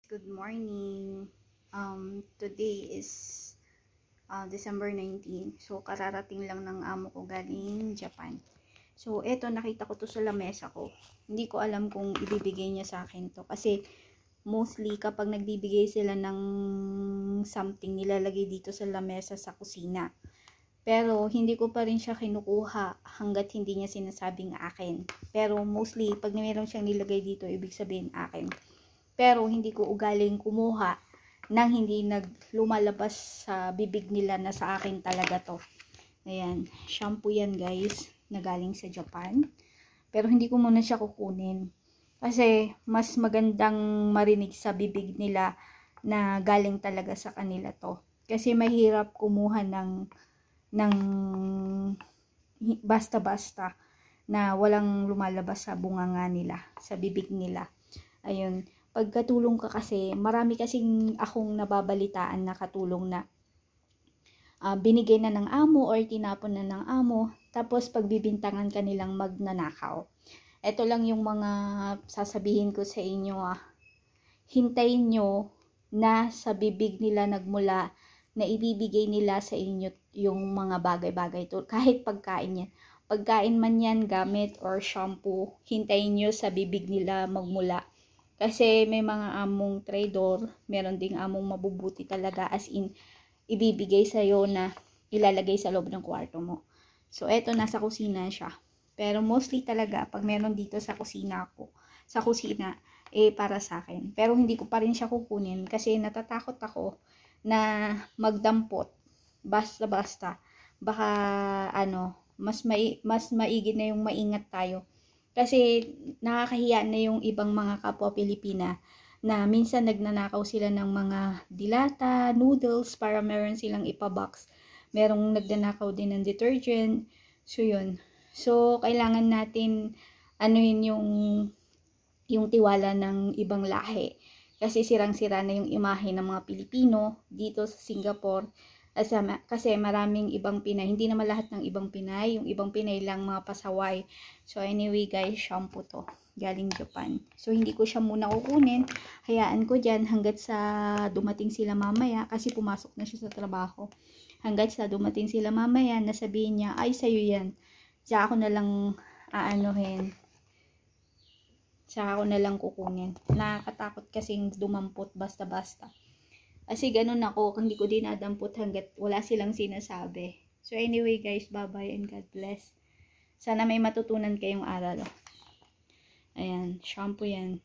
Good morning. Today is December 19. So, kararating lang ng amo ko galing Japan. So, eto, nakita ko to sa lamesa ko. Hindi ko alam kung ibibigay niya sa akin to. Kasi, mostly, kapag nagbibigay sila ng something, nilalagay dito sa lamesa sa kusina. Pero, hindi ko pa rin siya kinukuha hanggat hindi niya sinasabing akin. Pero, mostly, pag mayroon siyang nilagay dito, ibig sabihin akin. Pero hindi ko ugaling kumuha nang hindi lumalabas sa bibig nila na sa akin talaga to. Ayan, shampoo yan guys, na galing sa Japan. Pero hindi ko muna siya kukunin. Kasi mas magandang marinig sa bibig nila na galing talaga sa kanila to. Kasi mahirap kumuha ng basta-basta na walang lumalabas sa bunganga nila, sa bibig nila. Ayun. Pagkatulong ka kasi, marami kasing akong nababalitaan na katulong na binigay na ng amo or tinapon na ng amo, tapos pagbibintangan ka nilang magnanakaw. Ito lang yung mga sasabihin ko sa inyo. Hintayin nyo na sa bibig nila nagmula na ibibigay nila sa inyo yung mga bagay-bagay. Kahit pagkain yan. Pagkain man yan, gamit or shampoo, hintayin nyo sa bibig nila magmula. Kasi may mga among trader, meron ding among mabubuti talaga, as in, ibibigay sa'yo na ilalagay sa loob ng kwarto mo. So, eto, nasa kusina siya. Pero mostly talaga, pag meron dito sa kusina para sa akin. Pero hindi ko pa rin siya kukunin kasi natatakot ako na magdampot. Basta-basta. Baka, mas maigi na yung maingat tayo. Kasi nakakahiya na yung ibang mga kapwa Pilipina na minsan nagnanakaw sila ng mga dilata, noodles para meron silang ipabox. Merong nagnanakaw din ng detergent. So yun. So kailangan natin anuhin yung tiwala ng ibang lahi. Kasi sirang-sira na yung imahe ng mga Pilipino dito sa Singapore. Kasi maraming ibang Pinay, hindi naman lahat ng ibang Pinay, yung ibang Pinay lang mga pasaway. So anyway guys, shampoo to, galing Japan. So hindi ko siya muna kukunin, hayaan ko dyan hanggat sa dumating sila mamaya, kasi pumasok na siya sa trabaho. Hanggat sa dumating sila mamaya, nasabihin niya, ay sa'yo yan. Tsaka ako na lang tsaka ako na lang kukunin. Nakakatakot kasing dumampot basta-basta. Kasi ganun ako, hindi ko dinadampot hanggat wala silang sinasabi. So anyway guys, bye-bye and God bless. Sana may matutunan kayong aral. Ayan, shampoo yan.